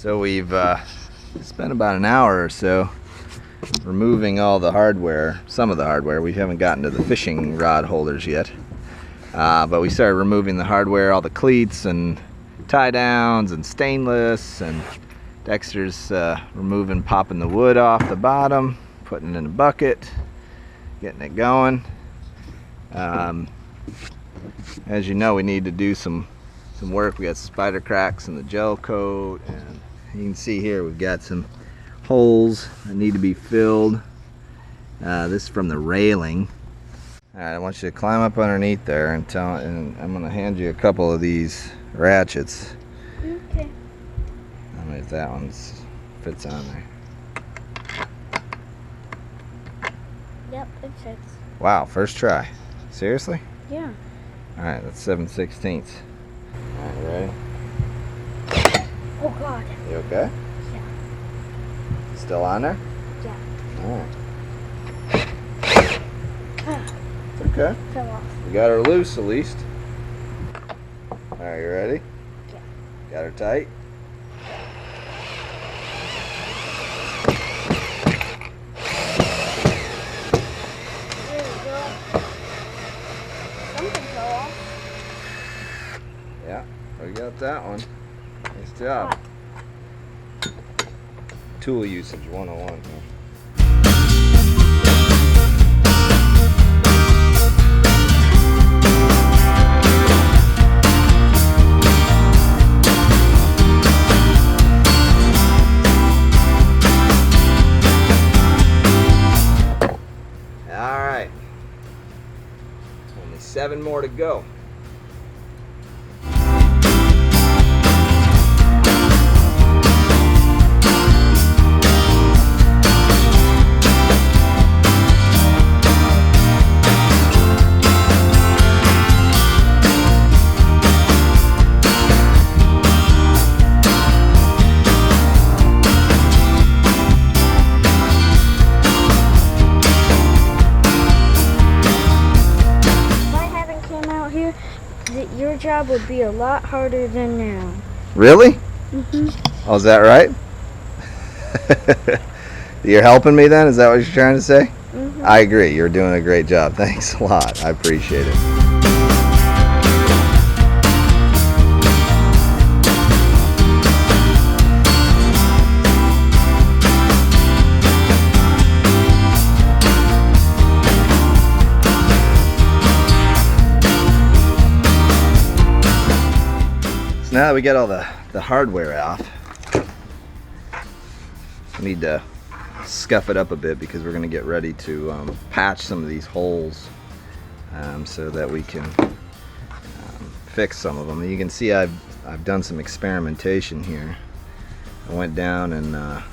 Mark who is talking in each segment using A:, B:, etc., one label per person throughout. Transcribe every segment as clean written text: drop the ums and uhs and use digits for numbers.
A: So we've spent about an hour or so removing all the hardware, some of the hardware. We haven't gotten to the fishing rod holders yet, but we started removing the hardware, all the cleats and tie downs and stainless, and Dexter's popping the wood off the bottom, putting it in a bucket, getting it going. As you know, we need to do some work. We got spider cracks in the gel coat, and you can see here we've got some holes that need to be filled. This is from the railing. Alright, I want you to climb up underneath there and I'm going to hand you a couple of these ratchets.
B: Okay.
A: I don't know if that one fits on there.
B: Yep, it fits.
A: Wow, first try. Seriously?
B: Yeah.
A: Alright, that's 7/16. Alright, you ready?
B: Oh God.
A: You okay?
B: Yeah.
A: Still on there?
B: Yeah.
A: Alright. It's okay.
B: Fell off.
A: We got her loose at least. Alright, you ready?
B: Yeah.
A: Got her tight?
B: There we go. Something fell off.
A: Yeah, we got that one. Nice job. Tool usage 101. Alright. Only 7 more to go.
B: Your job would be a lot harder than now.
A: Really?
B: Mm-hmm.
A: Oh, is that right? You're helping me then? Is that what you're trying to say?
B: Mm-hmm.
A: I agree. You're doing a great job. Thanks a lot. I appreciate it. Now that we get all the hardware off, we need to scuff it up a bit because we're going to get ready to patch some of these holes so that we can fix some of them. You can see I've done some experimentation here. I went down and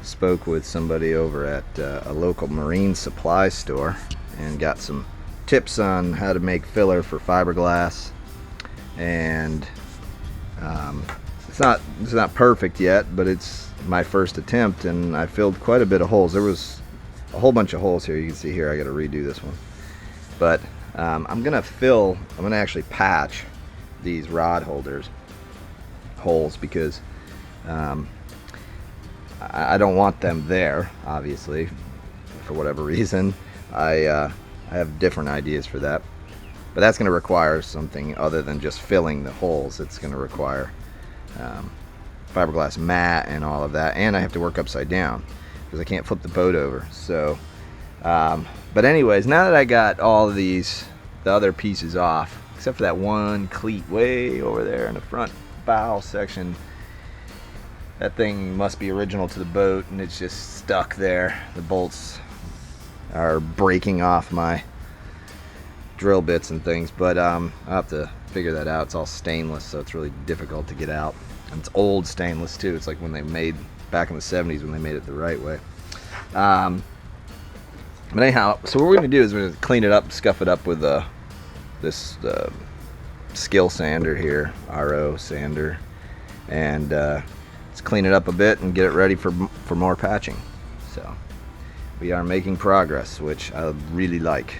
A: spoke with somebody over at a local marine supply store and got some tips on how to make filler for fiberglass, and it's not perfect yet, but it's my first attempt, and I filled quite a bit of holes. There was a whole bunch of holes here. You can see here I got to redo this one, but I'm gonna actually patch these rod holders holes because I don't want them there, obviously, for whatever reason. I have different ideas for that. But that's going to require something other than just filling the holes. It's going to require fiberglass mat and all of that. And I have to work upside down because I can't flip the boat over. So, but anyways, now that I got all of the other pieces off, except for that one cleat way over there in the front bow section, that thing must be original to the boat and it's just stuck there. The bolts are breaking off my drill bits and things, but I'll have to figure that out. It's all stainless, so it's really difficult to get out, and it's old stainless too. It's like when they made back in the 70s when they made it the right way. But anyhow, so what we're going to do is we're going to clean it up, scuff it up with this skill sander here, RO sander, and let's clean it up a bit and get it ready for more patching. So we are making progress, which I really like.